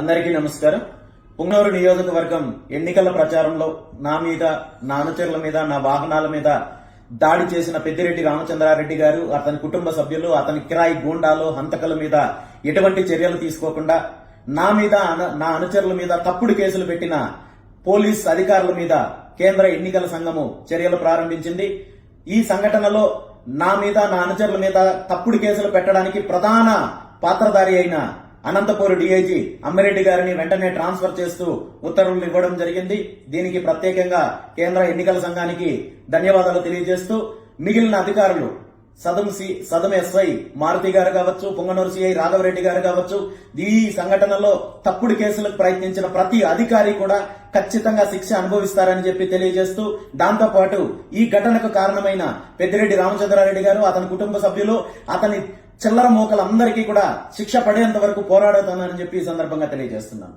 అందరికీ నమస్కారం. పుంగనూరు నియోజకవర్గం ఎన్నికల ప్రచారంలో నా మీద, నా అనుచరుల మీద, నా వాహనాల మీద దాడి చేసిన పెద్దిరెడ్డి రామచంద్రారెడ్డి గారు, అతని కుటుంబ సభ్యులు, అతని కిరాయి గూండాలు, హంతకుల మీద ఎటువంటి చర్యలు తీసుకోకుండా నా మీద, నా అనుచరుల మీద తప్పుడు కేసులు పెట్టిన పోలీస్ అధికారుల మీద కేంద్ర ఎన్నికల సంఘము చర్యలు ప్రారంభించింది. ఈ సంఘటనలో నా మీద, నా అనుచరుల మీద తప్పుడు కేసులు పెట్టడానికి ప్రధాన పాత్రధారి అయిన అనంతపూర్ డీఐజీ అమ్మిరెడ్డి గారిని వెంటనే ట్రాన్స్ఫర్ చేస్తూ ఉత్తర్వులు ఇవ్వడం జరిగింది. దీనికి ప్రత్యేకంగా కేంద్ర ఎన్నికల సంఘానికి ధన్యవాదాలు తెలియజేస్తూ మిగిలిన అధికారులు సదం ఎస్ఐ మారుతి గారు కావచ్చు, పుంగనూరు సిఐ రాఘవరెడ్డి గారు కావచ్చు, ఈ సంఘటనలో తప్పుడు కేసులకు ప్రయత్నించిన ప్రతి అధికారి కూడా ఖచ్చితంగా శిక్ష అనుభవిస్తారని చెప్పి తెలియజేస్తూ, దాంతో పాటు ఈ ఘటనకు కారణమైన పెద్దిరెడ్డి రామచంద్రారెడ్డి గారు, అతని కుటుంబ సభ్యులు, అతని చిల్లర మోకలందరికీ కూడా శిక్ష పడేంత వరకు పోరాడుతానని చెప్పి ఈ సందర్భంగా తెలియజేస్తున్నాను.